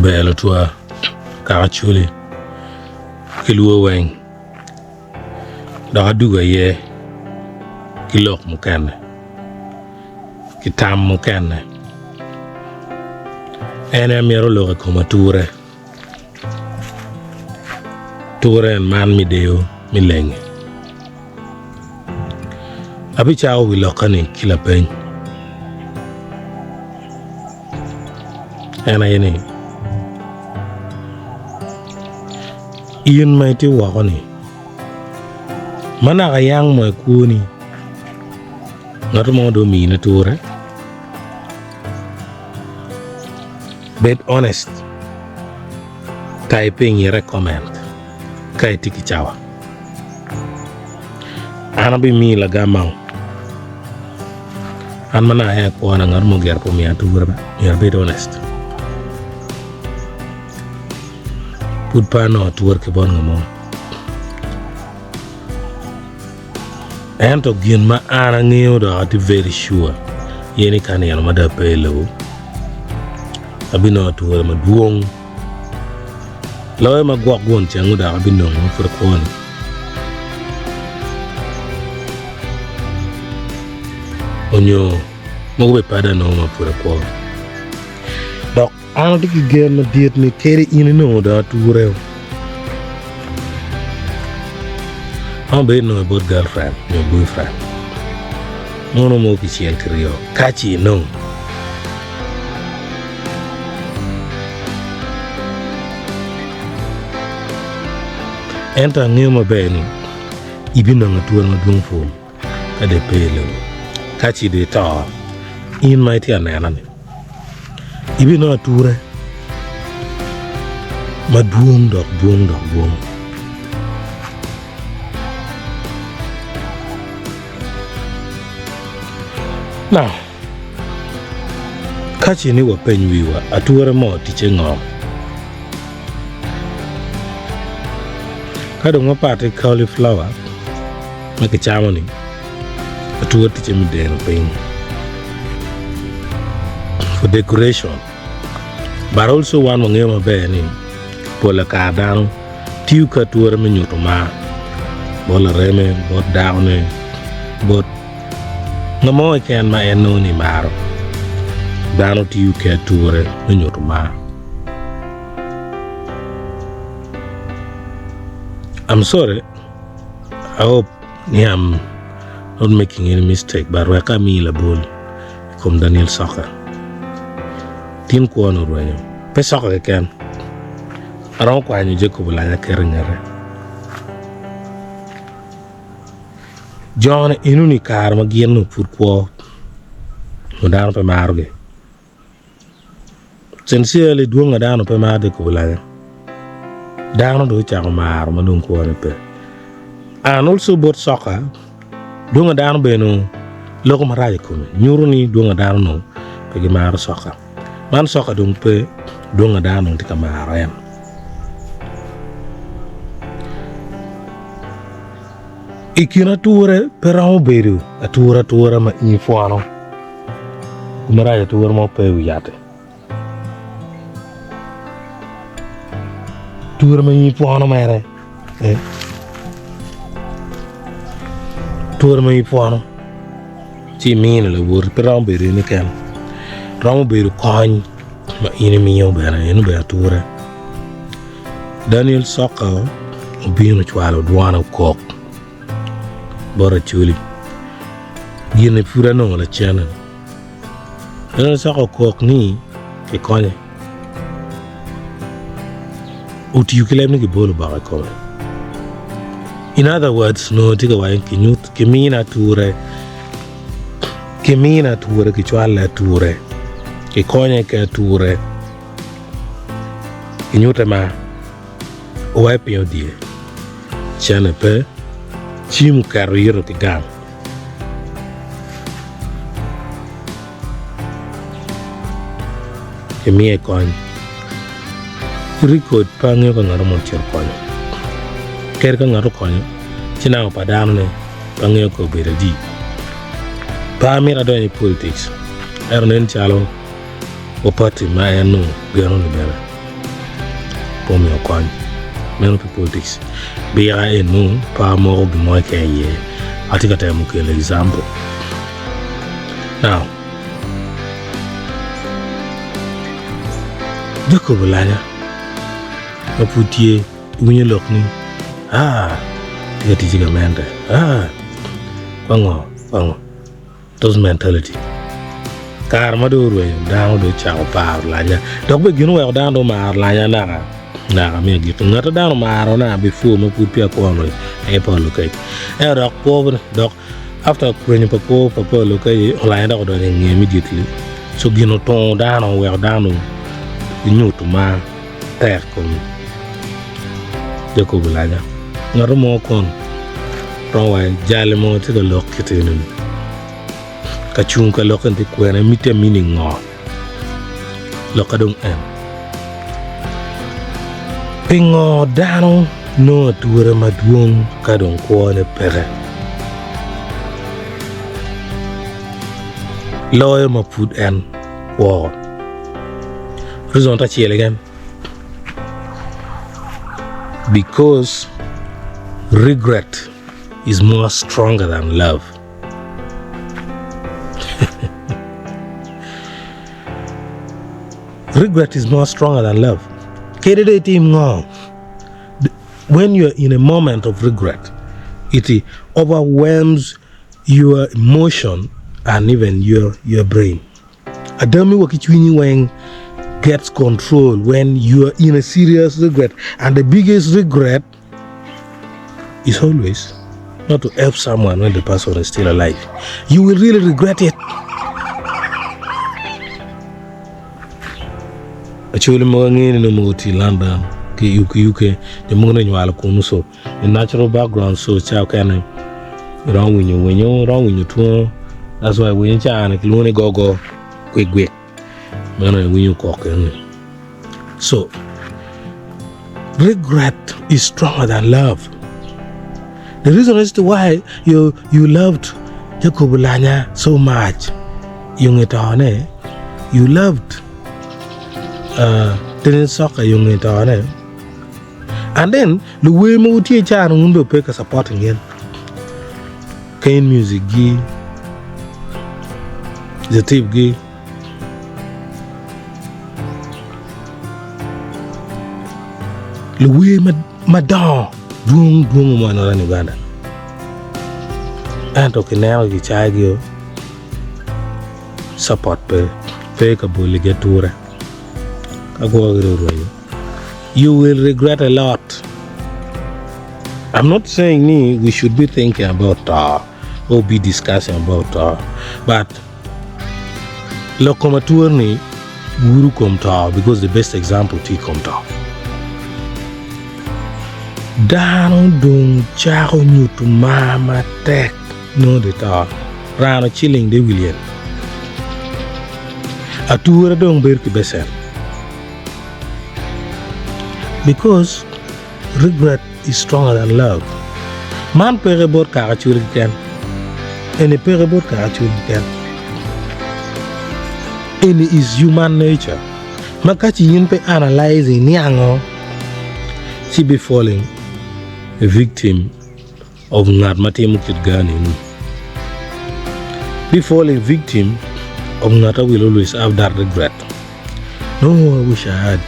belo tua Acholi kilua weng da duga ye kilok mukane kitam mukane ene miero lo ko ture en man mi deo mi lenge abi chao wi lokani kila pen ena yene ian mai ti wa ni mana ga yang mo kuni ngato mo do mi na ture bet honest typing you recommend kai tiki chawa ana bi mi la gamang an mana ya ko na ngar mo ger po mi ture ba you bet honest put pa no to work bon ngamo and to gin ma ana ngeo da to very sure yeni kan yana ma da pelo abino to ma duong lawe ma gwak gon changu da abino mo for kon onyo mo be pada no ma for kon dok ana diki gen ma diet ni kere ini no da ture I'm being no about girlfriend, your boyfriend. No more official career. Catchy, no. Enter near my belly. Even on a tour of doom fool. At the pale. Catchy the tar. In my tea and enemy. Even on a tour. My boom dog, boom dog, boom. Now, kachi ni wapenywiwa atuore mo tiche ngom. Kado ngopate cauliflower makichamo ni atuore tiche mideno piny for decoration. But also one mongeo maber ni pola ka dano tiu ka atuore minyuto ma bola reme bot dawne bot ngamo ken ma eno ni maro dano tiu ke ture nyuto ma. I'm sorry, I hope I'm not making any mistake, but weka mi la bol kom Daniel Soccer tin ko no royo pe soccer ken aron ko anyu je ko bula ya kerengere John inuni kar magieno pourquoi ndano pe marge sincerely duonga dano pe marde ko bula dano do chako mar manun ko ne pe and also bot soccer duonga dano be no loko maraje ko nyuruni duonga dano no pe gi mar soccer man soccer dum pe duonga dano tika mar en ikina ture peramo beru atura ma infuano kumara tura mo pe yate tura ma infuano mere tura ma infuano ti mine la wor peramo beru ni ken ramo beru kon ma ini mio bana enu be tura Daniel Soccer obino chwalo duana kok bora chuli gine pura no la chana na sako kok ni ke konye uti yukelem ni bolo ba ko. In other words no tiga wa kinyut kemina ture ke chwala ture ke konye ke ture kinyute ma wa pio die chana pe Chim carriero ke gang ke mie kon record pange ko ngaro mon cher kon ker ka ngaro kon china padano ne pange ko beradi pa mira do ni politics ernen chalo o party ma eno gano ni bere pom yo kon men pe politics be ya enu pa mo bi mo ke ye atika ta mu ke example now deko bulanya aputie unye lokni tiga tiga mende pango those mentality kar maduro down do chao par lanya dok be ginu wa down do mar lanya na me gitu ngata down maro na before mo pupia ko no e pa lo kai e dok pobre dok after kwenye pa ko pa lo kai lanya do immediately so ginu ton down we down nyutu ma ter ko de ko bulanya ngaro mo kon ronwa jale mo ti ko lokitenu ka chung ka lokan ti kwena mite meaning ngo lokadong pingo dano no tuure maduong kadong kwone pere lawyer ma put war reason ta chiel again because regret is more stronger than love. Regret is more stronger than love. When you're in a moment of regret, it overwhelms your emotion and even your brain. Adami wakichwini when gets control when you're in a serious regret, and the biggest regret is always not to help someone when the person is still alive. You will really regret it. Actually, in the multi London, UK, the moon and you so the natural background, so child can wrong when you're wrong when you tour. That's why when you only go quick. When you cock. So, regret is stronger than love. The reason as to why you loved Jakubulanya so much, you loved tennis soccer, and then the way we teach our window pick a support again. Kane music, the tape, Louis Madon, doom one in Uganda. And talking now, you child support fake a bully get to her. You will regret a lot. I'm not saying we should be thinking about or be discussing about but locomotive ni guru come because the best example T come down dung chao nyutu mama tek no de ta rano chilling de william atura dong ber ki besen because regret is stronger than love. Man pere bot ka churi ken ene pere bot ka churi ken ene is human nature makachi yin pe analyzing niango she be falling a victim of Natmatemu Kitgani. Before a victim of Nata will always have that regret. No, I wish I had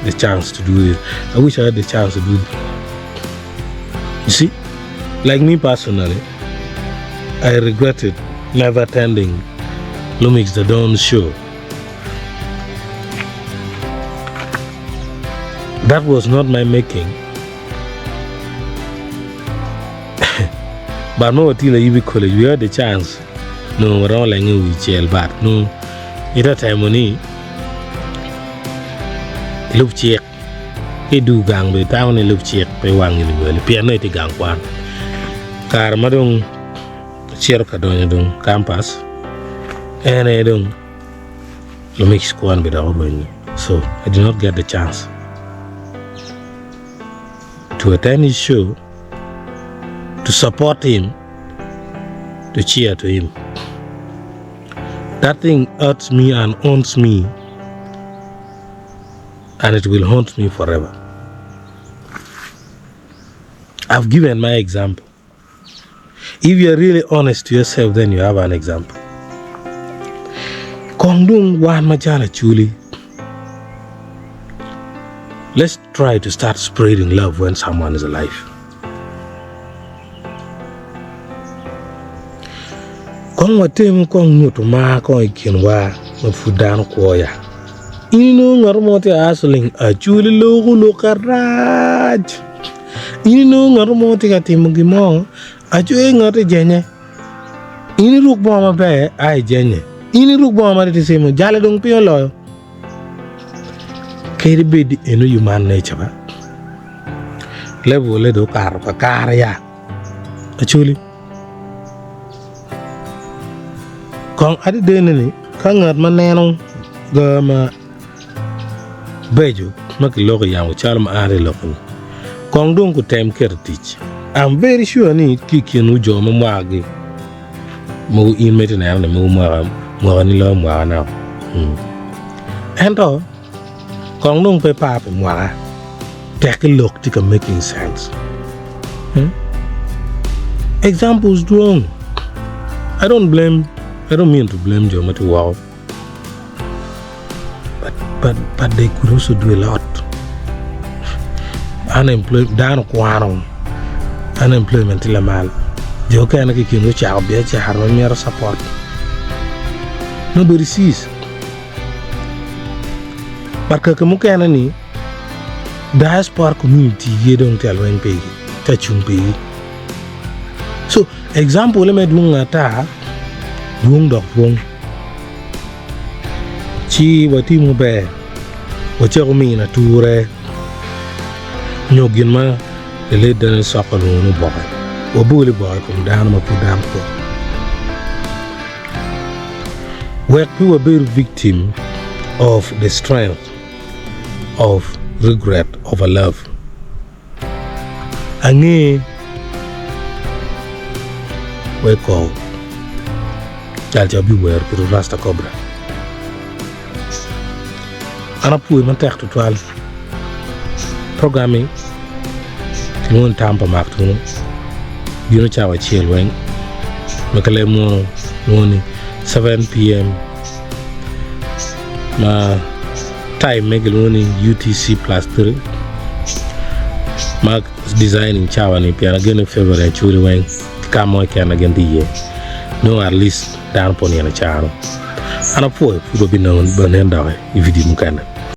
the chance to do this. I wish I had the chance to do this. You see, like me personally, I regretted never attending Lumix the Dawn show. That was not my making. But no, till UB college, we had the chance. No, we're all like we jail, but no, at that time money. Look check. He do gang by town and look check by one in the world. Piano to gang one. Car madong Cherka don campus. And I don't mix one with our money. So I did not get the chance to attend his show, to support him, to cheer to him. That thing hurts me and haunts me, and it will haunt me forever. I've given my example. If you're really honest to yourself, then you have an example. Kongdung wan majala chuli. Let's try to start spreading love when someone is alive. Kong watem kong nyutuma kong ikinwa mafudan koya. Inu ngarumote asling a chuli logo lokaraj. Inu ngarumote katimugimo a chuli ngate jenye. Ini ruk boma be ay jenye. Ini ruk boma de semo jale dong pion loyo. Keri bedi enu human nature ba. Level le do kar ya. Achuli. Kong adi dene ni kangat manenong gama bejo makiloko yang uchal ma are lokon. Kong dong ku tem teach. I'm very sure ni kikinu jo mamwagi. Mo in meti na ne mo mo ni lo mo na. Ento Kong dong pe pa pe mo take a look to making sense. Examples wrong. I don't mean to blame Jomati Wow. But they could also do a lot. Unemployment in Lamal. Joka and Kino Chow Becha Harmonier support. Nobody sees. But Kakamukanani diaspora community ye don't tell when pay. Touching pay. So example let me do ata Dung dok wong chi wati mo be wacha ko mi na ture nyogin ma le dan sakalo no ba o buli ba ko dan ma pudam ko work to a be victim of the strength of regret of a love angi we ko I'll be where to Rasta Cobra. Ana pui man tek to 12 programming tilon tampa Maktunu bino chawa chielwen makale mo noni 7 p.m. ma time megaloni UTC +3 ma designing chawa ni piano gene February churi wen kamo kana gendi ye no at least down pon yana charo ana po fudo binon banenda e vidi mukana